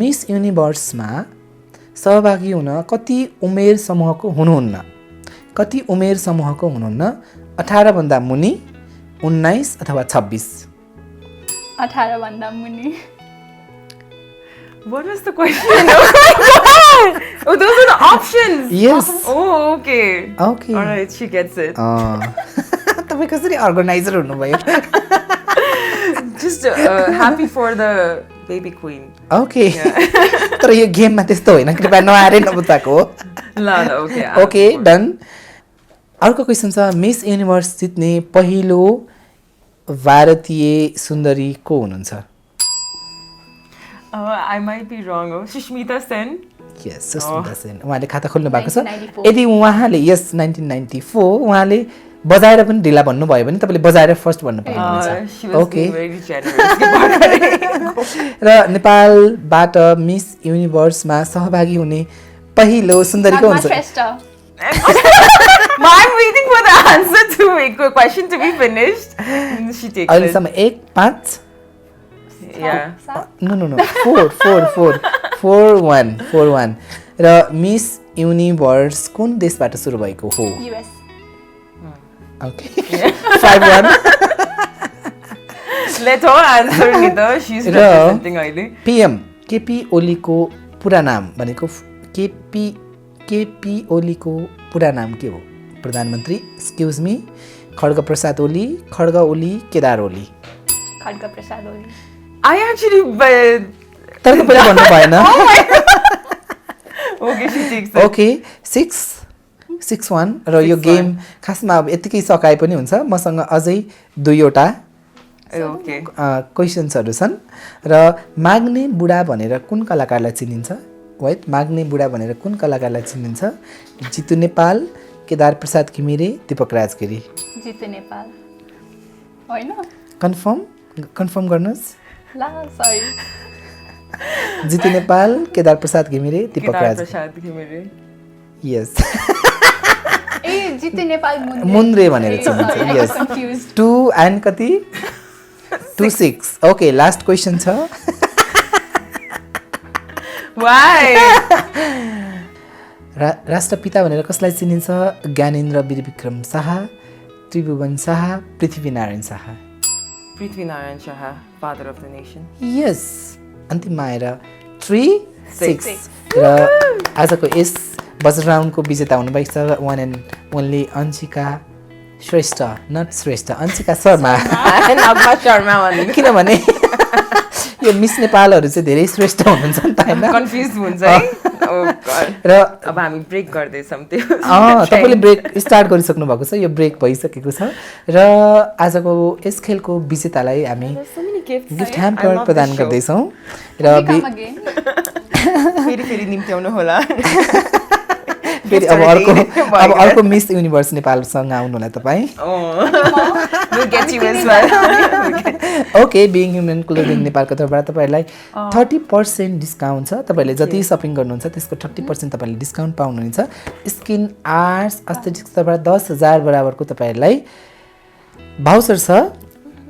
मिस युनिभर्समा सहभागी हुन कति उमेर समूहको हुनुहुन्न कति उमेर समूहको हुनुहुन्न 18 भन्दा मुनि 19 अथवा 26 18 भन्दा मुनि. What was the question? Oh my god! Oh, those are the options. Yes. Oh, okay. Okay. All right, she gets it. तपाईँ कसरी अर्गनाइजर हुनुभयो Just happy for the baby queen. Okay तर यो गेममा त्यस्तो होइन कृपया नआएर नबुझाएको हो La, okay. ओके डन अर्को क्वेसन छ मिस युनिभर्स जित्ने पहिलो भारतीय सुन्दरी को हुनुहुन्छ I might be wrong. Oh, Sushmita Sen. यस सुस्मिता सेन उहाँले खाता खोल्नु भएको छ 1994. यदि उहाँले यस 1994 उहाँले बजाएर पनि ढिला भन्नुभयो भने तपाईँले बजाएर फर्स्ट भन्नु She पाउनुहुन्छ was okay being very generous. र नेपालबाट मिस युनिभर्समा सहभागी हुने पहिलो सुन्दरीको नगमा हुन्छ Shrestha. Ma, I'm waiting for the answer to make a question to be finished. And she takes it. अहिलेसम्म 1 5 Yeah. नो नो नो 4 4 4 4 1 4 1 र मिस युनिभर्स कुन देशबाट सुरु भएको हो? US. Okay 5-1 Let her answer नि त, she's र representing अहिले. PM केपी ओलीको पुरा नाम भनेको केपी ओलीको पुरा नाम के हो? प्रधानमन्त्री, excuse me, Khadga Prasad Oli, Khadga Oli, Kedar Oli. Khadga Prasad Oli. I actually तर तपाईले भन्नु भएन. Okay, she takes it. Okay 6-1 र यो 6-1. गेम खासमा अब यतिकै सकाए पनि हुन्छ. मसँग अझै 2वटा Okay. क्वेसन्सहरू छन् र माग्ने बुढा भनेर कुन कलाकारलाई चिनिन्छ? वेट, माग्ने बुढा भनेर कुन कलाकारलाई चिनिन्छ? जितु नेपाल, केदार प्रसाद घिमिरे, दीपक राजगिरी. जितु नेपाल होइन? कन्फर्म गर्नुहोस्. ला सरी. जितु नेपाल, केदार प्रसाद घिमिरे, दीपक राजगिरी. प्रसाद घिमिरे. यस. ए जितु नेपाल मुन्द्रे भनेर चिनिन्छ. यस. कन्फ्युज. 2 एन्ड कति? 2-6. ओके, लास्ट क्वेसन छ. Why? राष्ट्रपिता भनेर कसलाई चिनिन्छ? Gyanendra Birbikram Shah, Tribhuvan Shah, Prithvinarayan Shah. Prithvinarayan Shah, father of the nation. यस. अन्तिममा आएर 3-6 र आजको यस बजर राउन्डको विजेता हुनुभएको छ one and only Anshika Shrestha, not Shrestha, Anshika Sharma. Nagma Sharma भन्नु. किनभने यो मिस नेपालहरू चाहिँ धेरै श्रेष्ठ हुनुहुन्छ नि त होइन? कन्फ्युज हुन्छ है. Oh God. र अब हामी ब्रेक गर्दैछौँ त्यो. तपाईँले ब्रेक स्टार्ट गरिसक्नु भएको छ. यो ब्रेक भइसकेको छ र आजको यस खेलको विजेतालाई हामी So many gifts. Gift I hamper love प्रदान this show. गर्दैछौँ र Come again. फेरि निम्त्याउनु होला. फेरि अब Gift अर्को मिस युनिभर्स नेपालसँग आउनु होला तपाईँ. We'll get you as well. Okay, being human clothing नेपालको तर्फबाट तपाईँहरूलाई 30% डिस्काउन्ट छ. तपाईँले जति सपिङ गर्नुहुन्छ त्यसको 30% तपाईँले डिस्काउन्ट पाउनुहुनेछ. स्किन आर्ट्स एस्थेटिक्स तर्फबाट 10,000 बराबरको तपाईँहरूलाई भाउचर छ.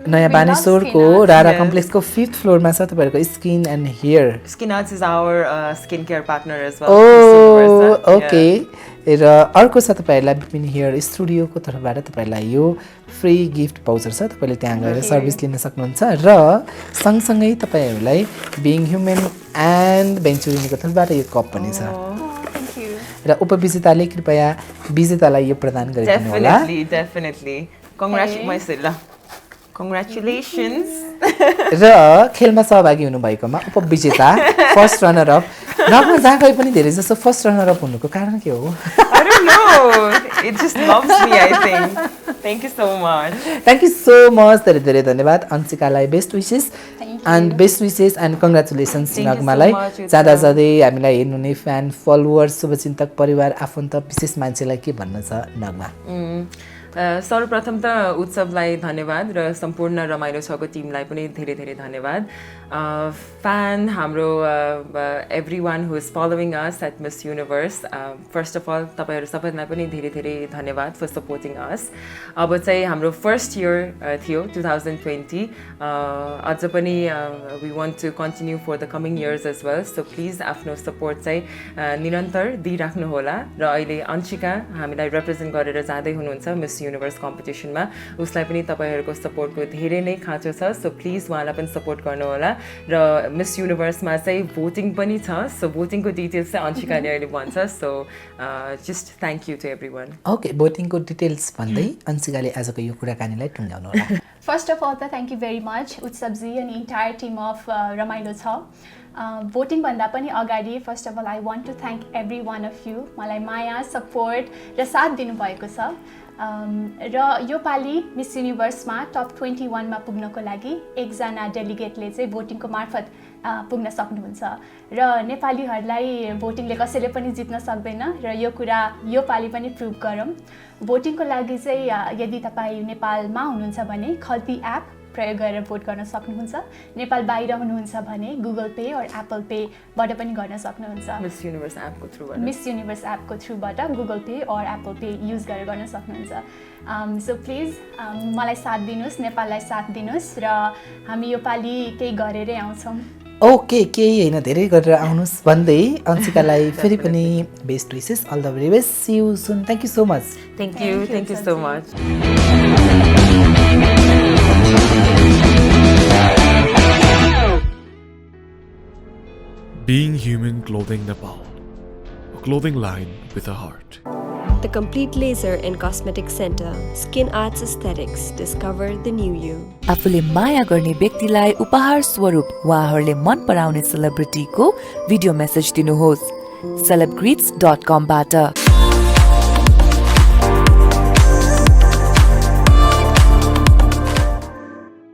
नयाँ बानेश्वरको रारा कम्प्लेक्सको 5th फ्लोरमा छ तपाईँहरूको skin and hair. Skin Arts is our skincare partner as well. Oh okay. र अर्को छ तपाईँहरूलाई विपिन हेयर स्टुडियोको तर्फबाट तपाईँहरूलाई यो फ्री गिफ्ट भाउचर छ. तपाईँले त्यहाँ गएर सर्भिस लिन सक्नुहुन्छ र सँगसँगै तपाईँहरूलाई बिङ ह्युमन एन्ड भेन्चुरिनीको तर्फबाट यो कप पनि छ. Thank you. र उपविजेताले कृपया विजेतालाई यो प्रदान गरिदिनु होला. Definitely. Congratulations. र खेलमा सहभागी हुनुभएकोमा उपविजेता फर्स्ट रनर अप नगमा जहाँ गए पनि धेरै जसो फर्स्ट रनर अप हुनुको कारण के हो? I don't know. It just loves me, I think. Thank you so much. Thank you so much. धेरै धेरै धन्यवाद अन्शिकालाई. Best wishes and best wishes and congratulations Thank you so नगमालाई. much, Utsav. जाँदा जाँदै हामीलाई हेर्नुहुने फ्यान फलोवर्स शुभचिन्तक परिवार आफन्त विशेष मान्छेलाई के भन्न छ नगमा? सर्वप्रथम त उत्सवलाई धन्यवाद र सम्पूर्ण रमाइलो छको टिमलाई पनि धेरै धेरै धन्यवाद. फ्यान हाम्रो every one who is following us at Miss Universe, first of all तपाईँहरू सबैलाई पनि धेरै धेरै धन्यवाद फर सपोर्टिङ अस. अब चाहिँ हाम्रो फर्स्ट इयर थियो 2020. अझ पनि we want to continue for the coming years as well. So please आफ्नो सपोर्ट चाहिँ निरन्तर दिइराख्नुहोला. र अहिले अन्शिका हामीलाई रिप्रेजेन्ट गरेर जाँदै हुनुहुन्छ मिस युनिभर्स कम्पिटिसनमा. उसलाई पनि तपाईँहरूको सपोर्टको धेरै नै खाँचो छ. सो प्लिज उहाँलाई पनि सपोर्ट गर्नुहोला. र मिस युनिभर्समा चाहिँ भोटिङ पनि छ. सो भोटिङको डिटेल्स चाहिँ अन्शिकाले अहिले भन्छ. So just thank you to everyone. Okay, भोटिङको डिटेल्स भन्दै अन्शिकाले आजको यो कुराकानीलाई टुङ्ग्याउनु होला. First of all, thank you very much, Utsavji and the entire team of Ramailo Cha. Voting भन्दा पनि अगाडि first of all I want to thank every one of you. मलाई माया, सपोर्ट र साथ दिनुभएको छ. र यो पालि मिस युनिभर्समा टप 21 मा पुग्नको लागि एकजना डेलिगेटले चाहिँ भोटिङको मार्फत पुग्न सक्नुहुन्छ. र नेपालीहरूलाई भोटिङले कसैले पनि जित्न सक्दैन र यो कुरा यो पालि पनि प्रुभ गरौँ. भोटिङको लागि चाहिँ यदि तपाईँ नेपालमा हुनुहुन्छ भने खल्ती एप प्रयोग गरेर भोट गर्न सक्नुहुन्छ. नेपाल बाहिर हुनुहुन्छ भने गुगल पे और एप्पल पेबाट पनि गर्न सक्नुहुन्छ. मिस युनिभर्स एपको थ्रुबाट मिस युनिभर्स एपको थ्रुबाट गुगल पे और एप्पल पे युज गरेर गर्न सक्नुहुन्छ. सो प्लिज मलाई साथ दिनुहोस्, नेपाललाई साथ दिनुहोस् र हामी यो पालि केही गरेरै आउँछौँ. ओके केही होइन धेरै गरेर आउनुहोस् भन्दै अंशिकालाई फेरि पनि best wishes all the very best see you soon thank you so much Thank you so much. Being Human Clothing Nepal, a clothing line with a heart. The Complete Laser and Cosmetic Center, Skin Arts Aesthetics, discover the new you. आफूले माया गर्ने व्यक्तिलाई उपहार स्वरूप उहाँहरूले मन पराउने सेलिब्रिटीको video message दिनुहोस् celebgreets.com बाट